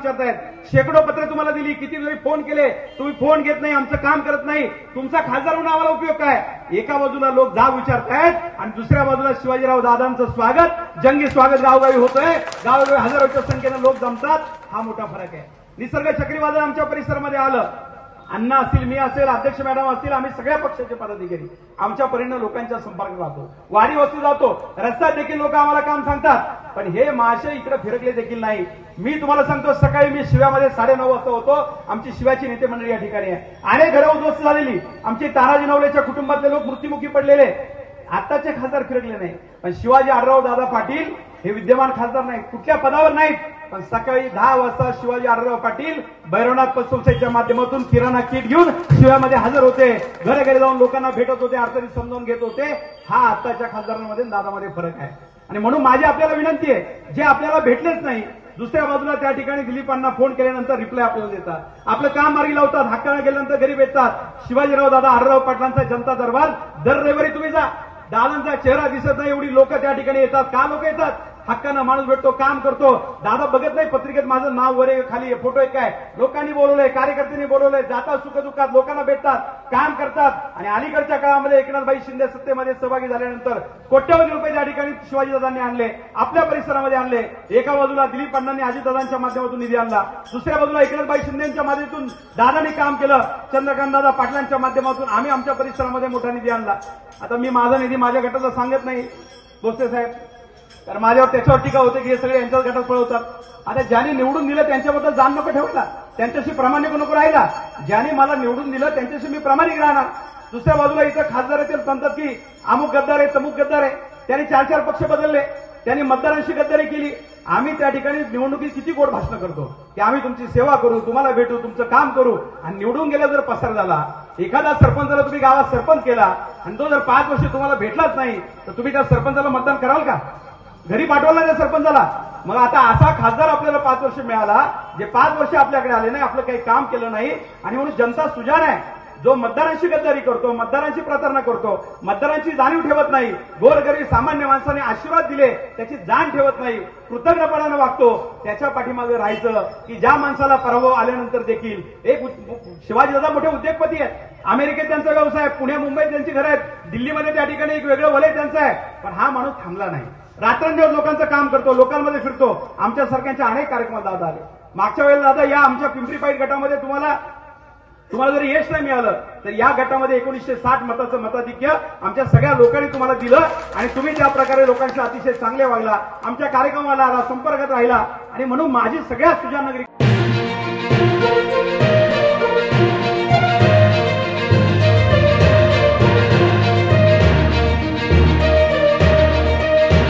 विचारतायत। शेकडो पत्र तुम्हाला दिली, किती वेळी फोन केले, तुम्ही फोन घेत नाही, आमचं काम करत नाही, तुमचा खासदार म्हणून आम्हाला उपयोग काय? एका बाजूला लोक जाब विचारतायत आणि दुसऱ्या बाजूला शिवाजीराव दादांचं स्वागत, जंगी स्वागत गावोगावी होतंय, गावोगावी हजारोच्या संख्येनं लोक जमतात। हा मोठा फरक आहे। निसर्ग चक्रीवादळ आमच्या परिसरामध्ये आलं, अण्णा असतील, मी असेल, अध्यक्ष मॅडम असतील, आम्ही सगळ्या पक्षाचे पदाधिकारी आमच्या परीनं लोकांच्या संपर्कात राहतो, वाडी वस्ती जातो, रस्त्यात देखील लोक आम्हाला काम सांगतात, पण हे मासे इकडे फिरकले देखील नाही। मी तुम्हाला सांगतो, सकाळी मी शिव्यामध्ये 9:30 वाजता होतो, आमची शिव्याची नेते मंडळी या ठिकाणी आहे, अनेक घरं उद्ध्वस्त झालेली, आमचे तानाजी नवलेच्या कुटुंबातले लोक मृत्युमुखी पडलेले, आताचे खासदार फिरकले नाही, पण शिवाजी आढळराव दादा पाटील हे विद्यमान खासदार नाहीत, कुठल्या पदावर नाहीत, पण सकाळी 10 वाजता शिवाजी आढळराव पाटील भैरवनाथ पतसंस्थेच्या माध्यमातून किराणा किट घेऊन शिव्यामध्ये हजर होते, घरोघरी जाऊन लोकांना भेटत होते, अडचणी समजावून घेत होते। हा आताच्या खासदारांमध्ये दादामध्ये फरक आहे। आणि म्हणून माझी आपल्याला विनंती आहे, जे आपल्याला भेटलेच नाही, दुसऱ्या बाजूला त्या ठिकाणी दिलीपांना फोन केल्यानंतर रिप्लाय आपल्याला देतात, आपलं काम मार्गी लावतात, हक्काने गेल्यानंतर घरी येतात। शिवाजीराव दादा आढळराव पाटलांचा जनता दरबार दर रविवारी तुम्ही जा, दादांचा चेहरा दिसत नाही एवढी लोक त्या ठिकाणी येतात। का लोक येतात? हक्कानं माणूस भेटतो, काम करतो, दादा बघत नाही पत्रिकेत माझं नाव वरे खाली फोटो आहे काय, लोकांनी बोलवलंय, कार्यकर्त्यांनी बोलवलंय, जातात सुखदुःखात लोकांना भेटतात, काम करतात। आणि अलीकडच्या काळामध्ये एकनाथभाई शिंदे सत्तेमध्ये सहभागी झाल्यानंतर कोट्यवधी रुपये त्या ठिकाणी शिवाजीदादांनी आणले, आपल्या परिसरामध्ये आणले। एका बाजूला दिलीप अण्णांनी अजितदादांच्या माध्यमातून निधी आणला, दुसऱ्या बाजूला एकनाथभाई शिंदेच्या माध्यमातून दादांनी काम केलं, चंद्रकांतदादा पाटलांच्या माध्यमातून आम्ही आमच्या परिसरामध्ये मोठा निधी आणला। आता मी माझा निधी माझ्या गटाचा सांगत नाही भोसले साहेब, कारण माझ्यावर त्याच्यावर टीका होते की हे सगळे यांच्याच गटात पळवतात। आता ज्यांनी निवडून दिलं त्यांच्याबद्दल जाण नको ठेवायला, त्यांच्याशी प्रामाणिक नको राहिला, ज्यांनी मला निवडून दिलं त्यांच्याशी मी प्रामाणिक राहणार। दुसऱ्या बाजूला इथं खासदार येतील सांगतात की अमुक गद्दार आहे, तमुक गद्दार आहे, त्यांनी 4-4 पक्ष बदलले, त्यांनी मतदारांशी गद्दारी केली। आम्ही त्या ठिकाणी निवडणुकीत किती गोड भाषण करतो की आम्ही तुमची सेवा करू, तुम्हाला भेटू, तुमचं काम करू, आणि निवडून गेला जर पसार झाला, एखादा सरपंचाला तुम्ही गावात सरपंच केला आणि तो जर 5 वर्ष तुम्हाला भेटलाच नाही, तर तुम्ही त्या सरपंचाला मतदान कराल का? घरी पाठवला त्या सरपंचाला। मग आता असा खासदार आपल्याला 5 वर्ष मिळाला, जे 5 वर्ष आपल्याकडे आले नाही, आपलं काही काम केलं नाही, आणि म्हणून जनता सुजाण आहे, जो मतदारांशी गद्दारी करतो, मतदारांची प्रतारणा करतो, मतदारांची जाणीव ठेवत नाही, गोरगरीब सामान्य माणसाने आशीर्वाद दिले त्याची जाण ठेवत नाही, कृतज्ञपणाने वागतो, त्याच्या पाठीमागे राहायचं। की ज्या माणसाला पराभव आल्यानंतर देखील एक शिवाजीदादा मोठे उद्योगपती आहेत, अमेरिकेत त्यांचा व्यवसाय, पुणे मुंबईत त्यांची घरं आहेत, दिल्लीमध्ये त्या ठिकाणी एक वेगळं वलय त्यांचं आहे, पण हा माणूस थांबला नाही, रात्रंदिवस लोकांचं काम करतो, लोकांमध्ये फिरतो। आमच्या सारख्यांच्या अनेक कार्यक्रमात दादा आले, मागच्या वेळेला दादा या आमच्या पिंपरी पाईट गटामध्ये तुम्हाला जरी यश नाही मिळालं तर या गटामध्ये 1960 मताचं मताधिक्य आमच्या सगळ्या लोकांनी तुम्हाला दिलं, आणि तुम्ही त्या प्रकारे लोकांच्या अतिशय चांगले वागला, आमच्या कार्यक्रमाला संपर्कात राहिला, आणि म्हणून माझी सगळ्या सुजाण नागरिक